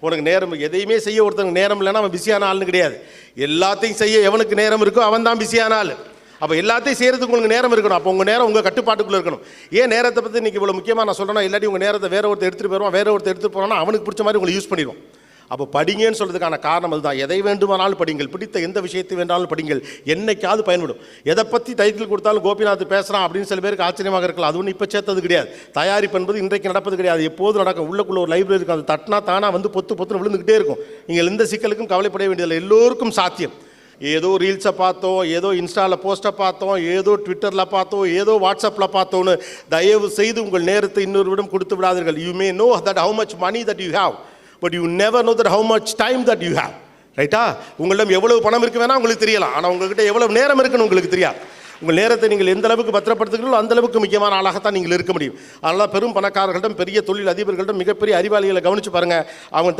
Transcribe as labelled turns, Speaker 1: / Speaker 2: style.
Speaker 1: உனக்கு நேரம் எதையுமே செய்ய ஒருத்தனுக்கு நேரம் இல்லைன்னா அவன் பிஸியான ஆள்னு கிடையாது. எல்லாத்தையும் செய்ய எவனுக்கு நேரம் இருக்கோ அவன் தான் பிஸியான ஆள். அப்போ எல்லாத்தையும் செய்கிறதுக்கு உங்களுக்கு நேரம் இருக்கணும். அப்போ உங்கள் நேரம் உங்கள் கட்டுப்பாட்டுக்குள்ளே இருக்கணும். ஏன் நேரத்தை பற்றி இன்றைக்கி இவ்வளோ முக்கியமாக நான் சொல்கிறேன்னா, இல்லாட்டி உங்கள் நேரத்தை வேறு ஒருத்தர் எடுத்துகிட்டு போயிடுவான், வேறு ஒருத்தர் எடுத்துகிட்டு போகிறான்னா அவனுக்கு பிடிச்ச மாதிரி உங்களை யூஸ் பண்ணிடுவோம். அப்போ படிங்கன்னு சொல்கிறதுக்கான காரணம் அதுதான். எதை வேண்டுமானாலும் படிங்கள், பிடித்த எந்த விஷயத்தை வேண்டாலும் படிங்கள், என்னைக்காவது பயன்படும். எதை பற்றி டைட்டில் கொடுத்தாலும் கோபிநாத் பேசுகிறான் அப்படின்னு சில பேருக்கு ஆச்சரியமாக இருக்கலாம். அது ஒன்றும் இப்போ சேர்த்தது கிடையாது. தயாரிப்பு என்பது இன்றைக்கு நடப்பது கிடையாது, எப்போது நடக்கும். உள்ளுக்குள்ள ஒரு லைப்ரரி இருக்கும், அது தட்டினா தானாக வந்து பொத்துன்னு விழுந்துக்கிட்டே இருக்கும். நீங்கள் எந்த சிக்கலுக்கும் கவலைப்பட வேண்டியதில்லை, எல்லோருக்கும் சாத்தியம். ஏதோ ரீல்ஸை பார்த்தோம், ஏதோ இன்ஸ்டாவில் போஸ்ட்டை பார்த்தோம், ஏதோ ட்விட்டரில் பார்த்தோம், ஏதோ வாட்ஸ்அப்பில் பார்த்தோன்னு தயவு செய்து உங்கள் நேரத்தை இன்னொருவிடம் கொடுத்து விடாதீர்கள். You may know that how much money that you have, but you never know that how much time that you have. ரைட்டா? உங்களிடம் எவ்வளவு பணம் இருக்கு வேணால் உங்களுக்கு தெரியலாம், ஆனால் உங்கள்கிட்ட எவ்வளவு நேரம் இருக்குன்னு உங்களுக்கு தெரியாது. உங்கள் நேரத்தை நீங்கள் எந்த அளவுக்கு பத்திரப்படுத்துகிறீர்களோ அந்த அளவுக்கு முக்கியமான ஆளாகத்தான் நீங்கள் இருக்க முடியும். அதனால் பெரும் பணக்காரர்களிடம், பெரிய தொழில் அதிபர்களிடம், மிகப்பெரிய அறிவாளிகளை கவனித்து பாருங்கள். அவங்க